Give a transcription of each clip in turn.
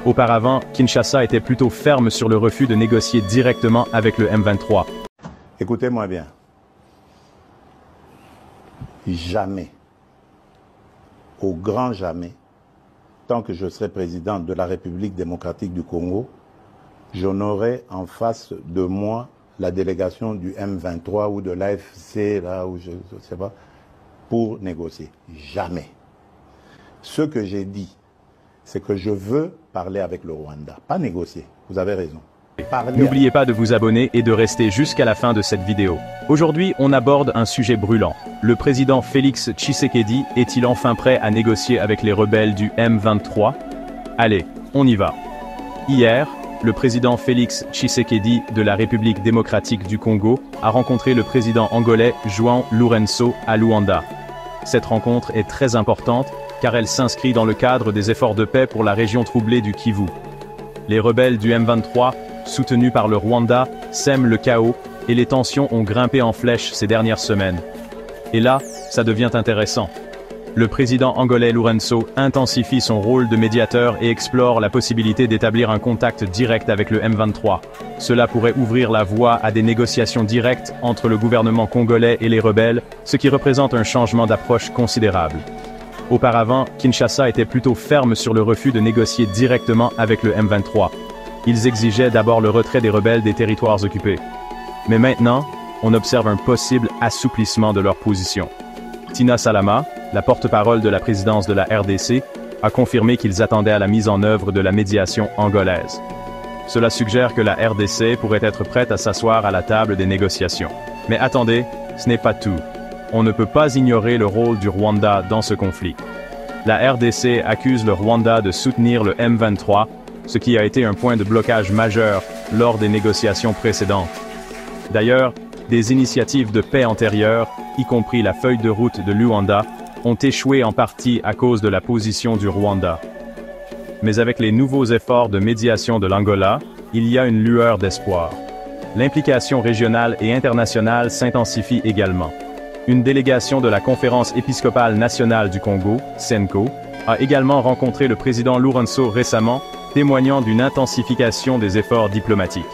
Auparavant, Kinshasa était plutôt ferme sur le refus de négocier directement avec le M23. Écoutez-moi bien. Jamais, au grand jamais, tant que je serai président de la République démocratique du Congo, je n'aurai en face de moi la délégation du M23 ou de l'AFC, là où je ne sais pas, pour négocier. Jamais. Ce que j'ai dit, c'est que je veux parler avec le Rwanda, pas négocier. Vous avez raison. N'oubliez pas de vous abonner et de rester jusqu'à la fin de cette vidéo. Aujourd'hui, on aborde un sujet brûlant. Le président Félix Tshisekedi est-il enfin prêt à négocier avec les rebelles du M23? Allez, on y va. Hier, le président Félix Tshisekedi de la République démocratique du Congo a rencontré le président angolais João Lourenço à Luanda. Cette rencontre est très importante car elle s'inscrit dans le cadre des efforts de paix pour la région troublée du Kivu. Les rebelles du M23, soutenus par le Rwanda, sèment le chaos et les tensions ont grimpé en flèche ces dernières semaines. Et là, ça devient intéressant. Le président angolais Lourenço intensifie son rôle de médiateur et explore la possibilité d'établir un contact direct avec le M23. Cela pourrait ouvrir la voie à des négociations directes entre le gouvernement congolais et les rebelles, ce qui représente un changement d'approche considérable. Auparavant, Kinshasa était plutôt ferme sur le refus de négocier directement avec le M23. Ils exigeaient d'abord le retrait des rebelles des territoires occupés. Mais maintenant, on observe un possible assouplissement de leur position. Tina Salama, la porte-parole de la présidence de la RDC, a confirmé qu'ils attendaient à la mise en œuvre de la médiation angolaise. Cela suggère que la RDC pourrait être prête à s'asseoir à la table des négociations. Mais attendez, ce n'est pas tout. On ne peut pas ignorer le rôle du Rwanda dans ce conflit. La RDC accuse le Rwanda de soutenir le M23, ce qui a été un point de blocage majeur lors des négociations précédentes. D'ailleurs, des initiatives de paix antérieures, y compris la feuille de route de Luanda, ont échoué en partie à cause de la position du Rwanda. Mais avec les nouveaux efforts de médiation de l'Angola, il y a une lueur d'espoir. L'implication régionale et internationale s'intensifie également. Une délégation de la Conférence épiscopale nationale du Congo, CENCO, a également rencontré le président Lourenço récemment, témoignant d'une intensification des efforts diplomatiques.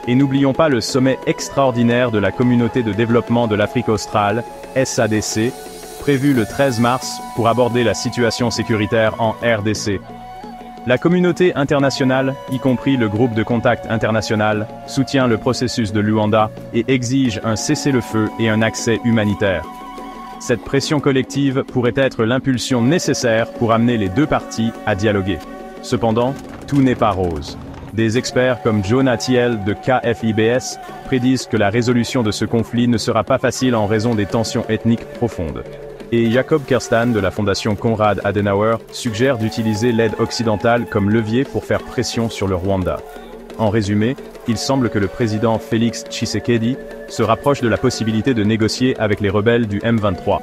Et n'oublions pas le sommet extraordinaire de la Communauté de développement de l'Afrique australe, SADC, prévu le 13 mars pour aborder la situation sécuritaire en RDC. La communauté internationale, y compris le groupe de contact international, soutient le processus de Luanda et exige un cessez-le-feu et un accès humanitaire. Cette pression collective pourrait être l'impulsion nécessaire pour amener les deux parties à dialoguer. Cependant, tout n'est pas rose. Des experts comme Joe Natiel de KFIBS prédisent que la résolution de ce conflit ne sera pas facile en raison des tensions ethniques profondes. Et Jacob Kerstan de la fondation Konrad Adenauer suggère d'utiliser l'aide occidentale comme levier pour faire pression sur le Rwanda. En résumé, il semble que le président Félix Tshisekedi se rapproche de la possibilité de négocier avec les rebelles du M23.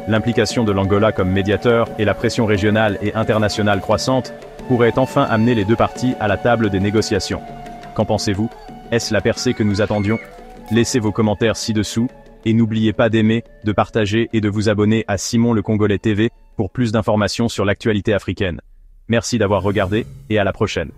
L'implication de l'Angola comme médiateur et la pression régionale et internationale croissante pourraient enfin amener les deux parties à la table des négociations. Qu'en pensez-vous? Est-ce la percée que nous attendions? Laissez vos commentaires ci-dessous. Et n'oubliez pas d'aimer, de partager et de vous abonner à Simon le Congolais TV pour plus d'informations sur l'actualité africaine. Merci d'avoir regardé et à la prochaine.